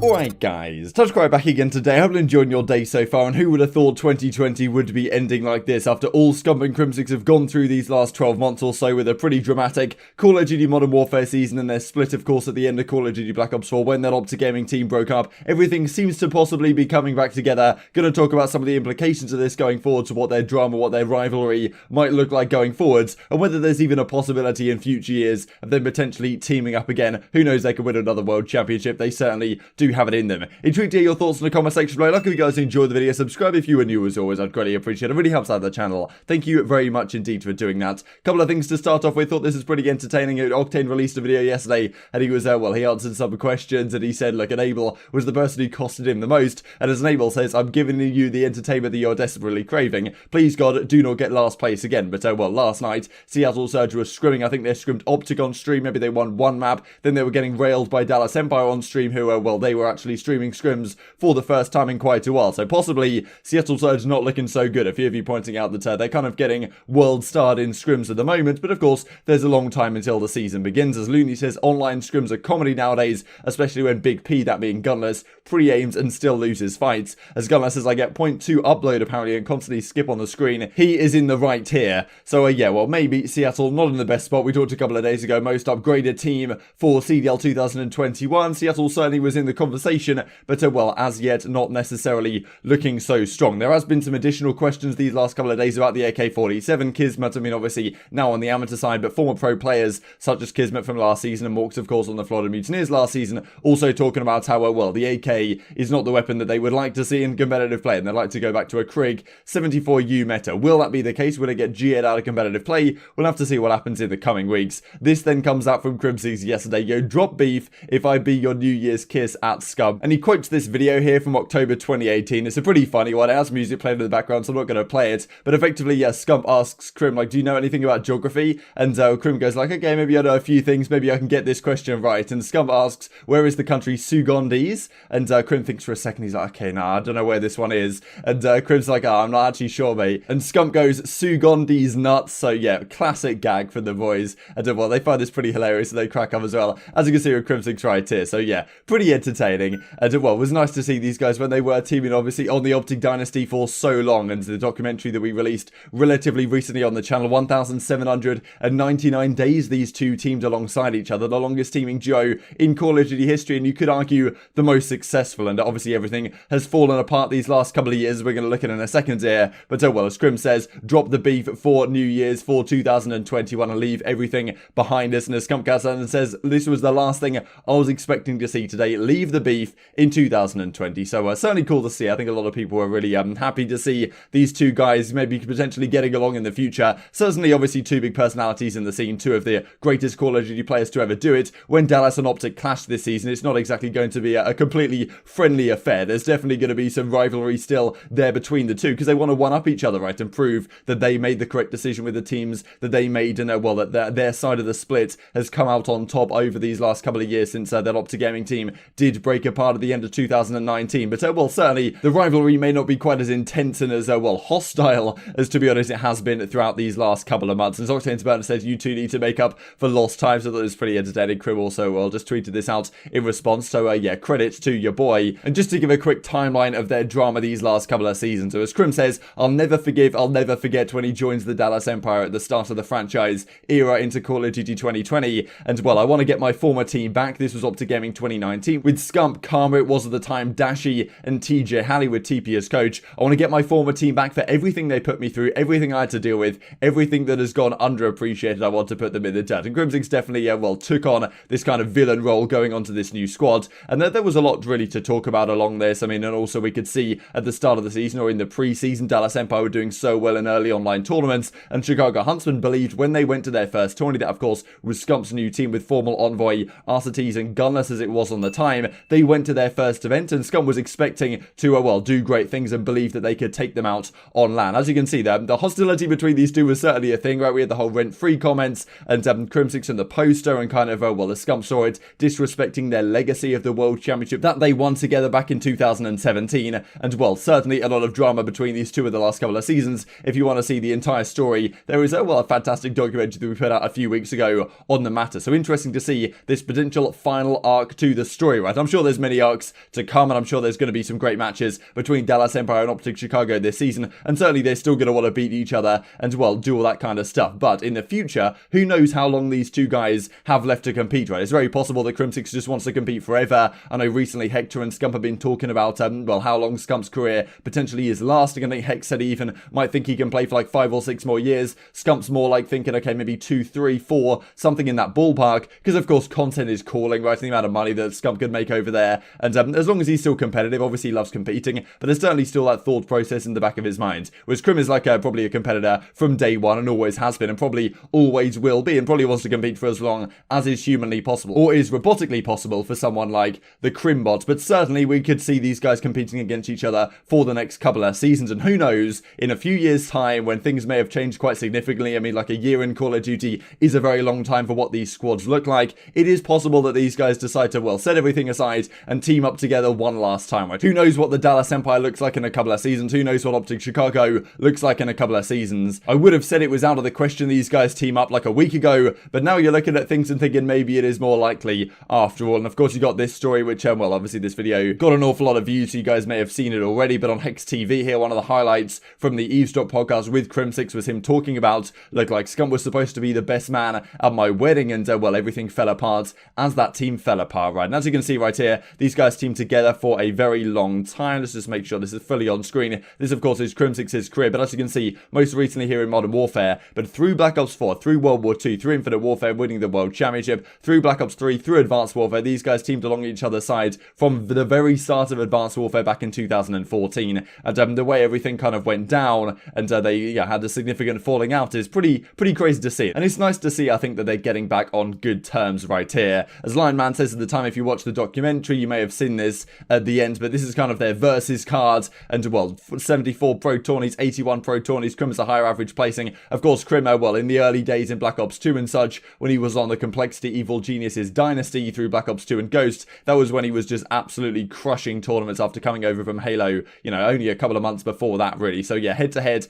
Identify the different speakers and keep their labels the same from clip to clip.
Speaker 1: Alright guys, TacticalRab back again today. I hope you're enjoying your day so far, and who would have thought 2020 would be ending like this after all Scump and Crimsix have gone through these last 12 months or so with a pretty dramatic Call of Duty Modern Warfare season and their split of course at the end of Call of Duty Black Ops 4 when that OpTic gaming team broke up. Everything seems to possibly be coming back together. Gonna talk about some of the implications of this going forward, to what their drama, what their rivalry might look like going forwards, and whether there's even a possibility in future years of them potentially teaming up again. Who knows, they could win another world championship. They certainly do have it in them. Intrigued to hear your thoughts in the comment section below. Like if you guys enjoyed the video, subscribe if you are new as always. I'd greatly appreciate it. It really helps out the channel. Thank you very much indeed for doing that. Couple of things to start off with. Thought this was pretty entertaining. Octane released a video yesterday and he was well, he answered some questions and he said, look, Enable was the person who costed him the most, and as Enable says, I'm giving you the entertainment that you're desperately craving. Please God, do not get last place again. But well, last night Seattle Surge was scrimming. I think they scrimmed OpTic on stream. Maybe they won one map. Then they were getting railed by Dallas Empire on stream, who well, they were actually streaming scrims for the first time in quite a while. So possibly Seattle Surge not looking so good. A few of you pointing out that they're kind of getting world starred in scrims at the moment, but of course there's a long time until the season begins. As Looney says, online scrims are comedy nowadays, especially when Big P, that being Gunless, pre-aims and still loses fights. As Gunless says, I get 0.2 upload apparently and constantly skip on the screen. He is in the right here. So yeah, well, maybe Seattle not in the best spot. We talked a couple of days ago, most upgraded team for CDL 2021. Seattle certainly was in the conversation, but well, as yet not necessarily looking so strong. There has been some additional questions these last couple of days about the AK-47. Kismet, I mean, obviously now on the amateur side, but former pro players such as Kismet from last season and Morks, of course, on the Florida Mutineers last season, also talking about how, well, the AK is not the weapon that they would like to see in competitive play, and they'd like to go back to a Krig 74U meta. Will that be the case? Will it get GA'd out of competitive play? We'll have to see what happens in the coming weeks. This then comes out from Crimsix yesterday. Yo, drop beef if I be your New Year's kiss at Scump. And he quotes this video here from October 2018. It's a pretty funny one. It has music playing in the background, so I'm not going to play it. But effectively, yeah, Scump asks Crim, like, do you know anything about geography? And Crim goes like, okay, maybe I know a few things. Maybe I can get this question right. And Scump asks, where is the country Sugandese? And Crim thinks for a second. He's like, okay, nah, I don't know where this one is. And Crim's like, oh, I'm not actually sure, mate. And Scump goes, Sugandese nuts. So yeah, classic gag from the boys. And well, they find this pretty hilarious and they crack up as well, as you can see with Crimsix right here. So yeah, pretty entertaining. And well, it was nice to see these guys when they were teaming obviously on the OpTic Dynasty for so long. And the documentary that we released relatively recently on the channel, 1,799 days these two teamed alongside each other, the longest teaming duo in Call of Duty history, and you could argue the most successful. And obviously everything has fallen apart these last couple of years. We're going to look at it in a second here. But well, as Crim says, drop the beef for New Year's for 2021 and leave everything behind us. And as Scump says, this was the last thing I was expecting to see today. Leave the beef in 2020. So certainly cool to see. I think a lot of people were really happy to see these two guys maybe potentially getting along in the future. Certainly, obviously, two big personalities in the scene, two of the greatest Call of Duty players to ever do it. When Dallas and OpTic clash this season, it's not exactly going to be a completely friendly affair. There's definitely going to be some rivalry still there between the two, because they want to one-up each other, right, and prove that they made the correct decision with the teams that they made, and well, that their side of the split has come out on top over these last couple of years since that OpTic gaming team did break apart at the end of 2019. But well, certainly the rivalry may not be quite as intense and as well hostile as, to be honest, it has been throughout these last couple of months. And Octane's Burner says you two need to make up for lost time. So that was pretty entertaining. Crim also well just tweeted this out in response. So yeah, credit to your boy. And just to give a quick timeline of their drama these last couple of seasons. So as Crim says, I'll never forgive, I'll never forget when he joins the Dallas Empire at the start of the franchise era into Call of Duty 2020. And well, I want to get my former team back. This was OpTic Gaming 2019 with Scump, Karma, it was at the time, Dashy and TJ Halley with TP as coach. I want to get my former team back for everything they put me through, everything I had to deal with, everything that has gone underappreciated. I want to put them in the dirt. And Crimsix definitely, well, took on this kind of villain role going onto this new squad. And there was a lot really to talk about along this. I mean, and also we could see at the start of the season or in the pre-season, Dallas Empire were doing so well in early online tournaments. And Chicago Huntsmen believed when they went to their first tourney, that of course was Scump's new team with formal envoy, Arcetes and Gunless as it was on the time. They went to their first event and Scump was expecting to, well, do great things and believe that they could take them out on LAN. As you can see there, the hostility between these two was certainly a thing, right? We had the whole rent-free comments and Crimsix in the poster and kind of, well, the Scump saw it disrespecting their legacy of the World Championship that they won together back in 2017. And, well, certainly a lot of drama between these two in the last couple of seasons. If you want to see the entire story, there is, well, a fantastic documentary that we put out a few weeks ago on the matter. So interesting to see this potential final arc to the story, right? I'm sure there's many arcs to come, and I'm sure there's going to be some great matches between Dallas Empire and OpTic Chicago this season, and certainly they're still going to want to beat each other and, well, do all that kind of stuff. But in the future, who knows how long these two guys have left to compete, right? It's very possible that Crimsix just wants to compete forever. I know recently Hector and Scump have been talking about, well, how long Scump's career potentially is lasting. I think Hex said he even might think he can play for like 5 or 6 more years. Scump's more like thinking, okay, maybe 2, 3, 4, something in that ballpark, because of course content is calling, right? The amount of money that Scump could make over there, and as long as he's still competitive, obviously he loves competing, but there's certainly still that thought process in the back of his mind, whereas Crim is like probably a competitor from day one and always has been and probably always will be, and probably wants to compete for as long as is humanly possible, or is robotically possible for someone like the Crimbot. But certainly we could see these guys competing against each other for the next couple of seasons, and who knows, in a few years time when things may have changed quite significantly. I mean, like a year in Call of Duty is a very long time for what these squads look like. It is possible that these guys decide to, well, set everything aside and team up together one last time, right? Who knows what the Dallas Empire looks like in a couple of seasons? Who knows what OpTic Chicago looks like in a couple of seasons? I would have said it was out of the question these guys team up like a week ago, but now you're looking at things and thinking maybe it is more likely after all. And of course you got this story, which, well, obviously this video got an awful lot of views, so you guys may have seen it already, but on Hex TV here, one of the highlights from the Eavesdrop podcast with Crimsix was him talking about, look, like Scump was supposed to be the best man at my wedding, and well, everything fell apart as that team fell apart, right? And as you can see right here, these guys teamed together for a very long time. Let's just make sure this is fully on screen. This, of course, is Crimsix's career, but as you can see, most recently here in Modern Warfare, but through Black Ops 4, through World War II, through Infinite Warfare, winning the World Championship, through Black Ops 3, through Advanced Warfare, these guys teamed along each other's sides from the very start of Advanced Warfare back in 2014, and the way everything kind of went down, and they had a significant falling out is pretty crazy to see. And it's nice to see, I think, that they're getting back on good terms right here. As Lion Man says at the time, if you watch the documentary, you may have seen this at the end, but this is kind of their versus card, and well, 74 pro tourneys, 81 pro tourneys. Crim is a higher average placing. Of course, Crim, well, in the early days in Black Ops 2 and such, when he was on the Complexity Evil Geniuses Dynasty through Black Ops 2 and Ghost, that was when he was just absolutely crushing tournaments after coming over from Halo, only a couple of months before that, really. So yeah, head-to-head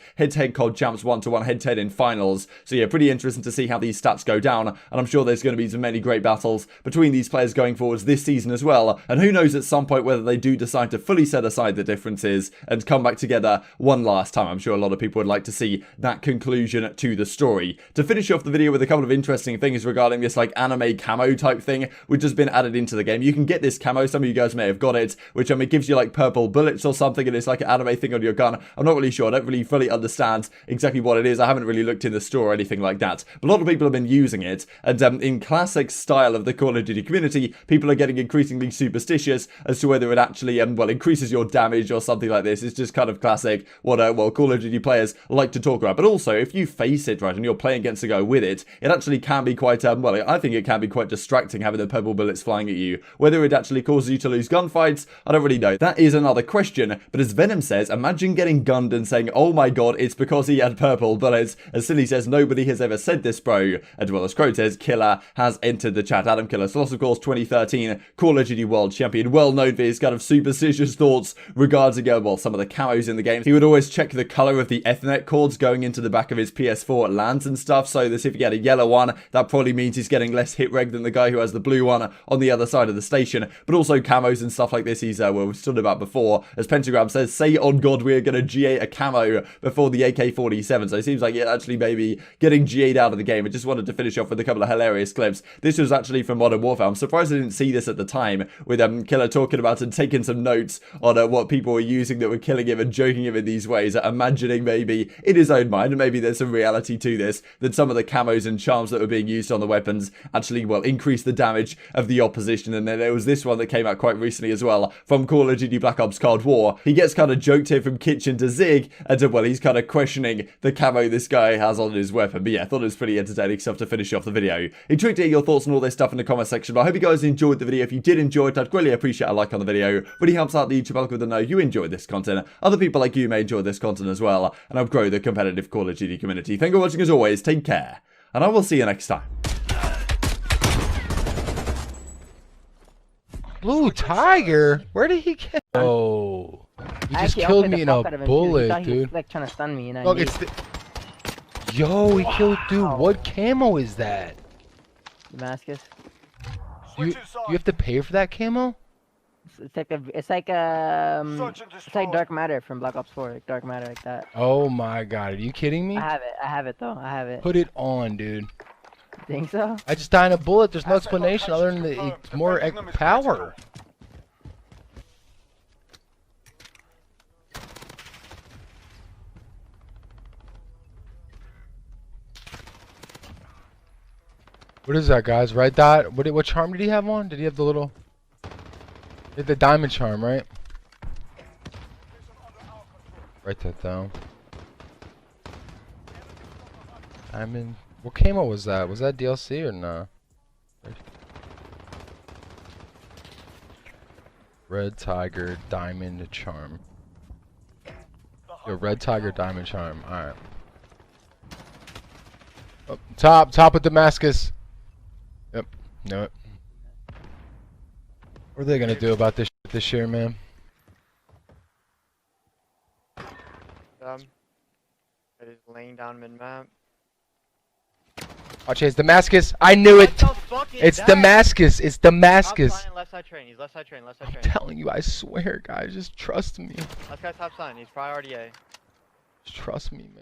Speaker 1: COD champs 1-to-1, head-to-head in finals. So yeah, pretty interesting to see how these stats go down, and I'm sure there's going to be some many great battles between these players going forwards this season as well, and who knows at some point whether they do decide to fully set aside the differences and come back together one last time. I'm sure a lot of people would like to see that conclusion to the story. To finish off the video with a couple of interesting things regarding this like anime camo type thing, which has been added into the game. You can get this camo, some of you guys may have got it, which it gives you like purple bullets or something, and it's like an anime thing on your gun. I'm not really sure, I don't really fully understand exactly what it is. I haven't really looked in the store or anything like that, but a lot of people have been using it, and in classic style of the Call of Duty community, people are getting increasingly superstitious as to whether it actually well, increases your damage or something like this. It's just kind of classic what well, Call of Duty players like to talk about. But also, if you face it right and you're playing against a guy with it, it actually can be quite well, I think it can be quite distracting having the purple bullets flying at you. Whether it actually causes you to lose gunfights, I don't really know. That is another question. But as Venom says, imagine getting gunned and saying, oh my god, it's because he had purple bullets. As Silly says, nobody has ever said this, bro. As well as Crow says, Killer has entered the chat. Adam Killer, Sloss, of course, 2013 Call of Duty World Champion, well known for his kind of superstitious thoughts regarding well, some of the camos in the game. He would always check the color of the Ethernet cords going into the back of his PS4 LANs and stuff, so that if he had a yellow one, that probably means he's getting less hit reg than the guy who has the blue one on the other side of the station. But also camos and stuff like this he's well, we've stood about before. As Pentagram says, say on God we're going to G8 a camo before the AK-47, so it seems like it actually maybe getting G8 out of the game. I just wanted to finish off with a couple of hilarious clips. This was actually from Modern Warfare. I'm surprised I didn't see this at the time, with Killer talking about and taking some notes on what people were using that were killing him and joking him in these ways, imagining maybe in his own mind, and maybe there's some reality to this, that some of the camos and charms that were being used on the weapons actually, well, increase the damage of the opposition. And then there was this one that came out quite recently as well from Call of Duty Black Ops Cold War. He gets kind of joked here from Kitchen to Zig, and well, he's kind of questioning the camo this guy has on his weapon. But yeah, I thought it was pretty entertaining stuff to finish off the video. Intrigued to hear your thoughts on all this stuff in the comment section, but I hope you guys enjoyed the video. If you did enjoy it, I'd greatly appreciate a like on the video. Really helps out the YouTube algorithm to know you enjoyed this content. Other people like you may enjoy this content as well, and help grow the competitive Call of Duty community. Thank you for watching as always, take care, and I will see you next time.
Speaker 2: Blue Tiger? Where did he get? Oh, he just killed me in a bullet, dude.
Speaker 3: Like trying to stun me, you know.
Speaker 2: Look, it's the... Yo, he killed, dude. What camo is that?
Speaker 3: Damascus.
Speaker 2: You have to pay for that camo?
Speaker 3: it's like Dark Matter from Black Ops 4, like Dark Matter like that.
Speaker 2: Oh my god, are you kidding me?
Speaker 3: I have it though. I have it.
Speaker 2: Put it on, dude.
Speaker 3: Think so?
Speaker 2: I just died in a bullet. There's no explanation other than it's more power. What is that, guys? Red dot? What charm did he have on? Did he have the little... He had the diamond charm, right? Write that down. Diamond... What camo was that? Was that DLC or nah? Red Tiger Diamond Charm. Yo, Red Tiger Diamond Charm. Alright. Oh, top of Damascus. Yep, know it. What are they gonna do about this year, man?
Speaker 4: It is laying down mid-map.
Speaker 2: Watch it, it's Damascus. I knew it. It's Damascus. It's Damascus.
Speaker 4: Left side train. He's left side train. Left side
Speaker 2: I'm
Speaker 4: train.
Speaker 2: telling you, I swear, guys, just trust me.
Speaker 4: Last guy top sign. He's priority A.
Speaker 2: Just trust me, man.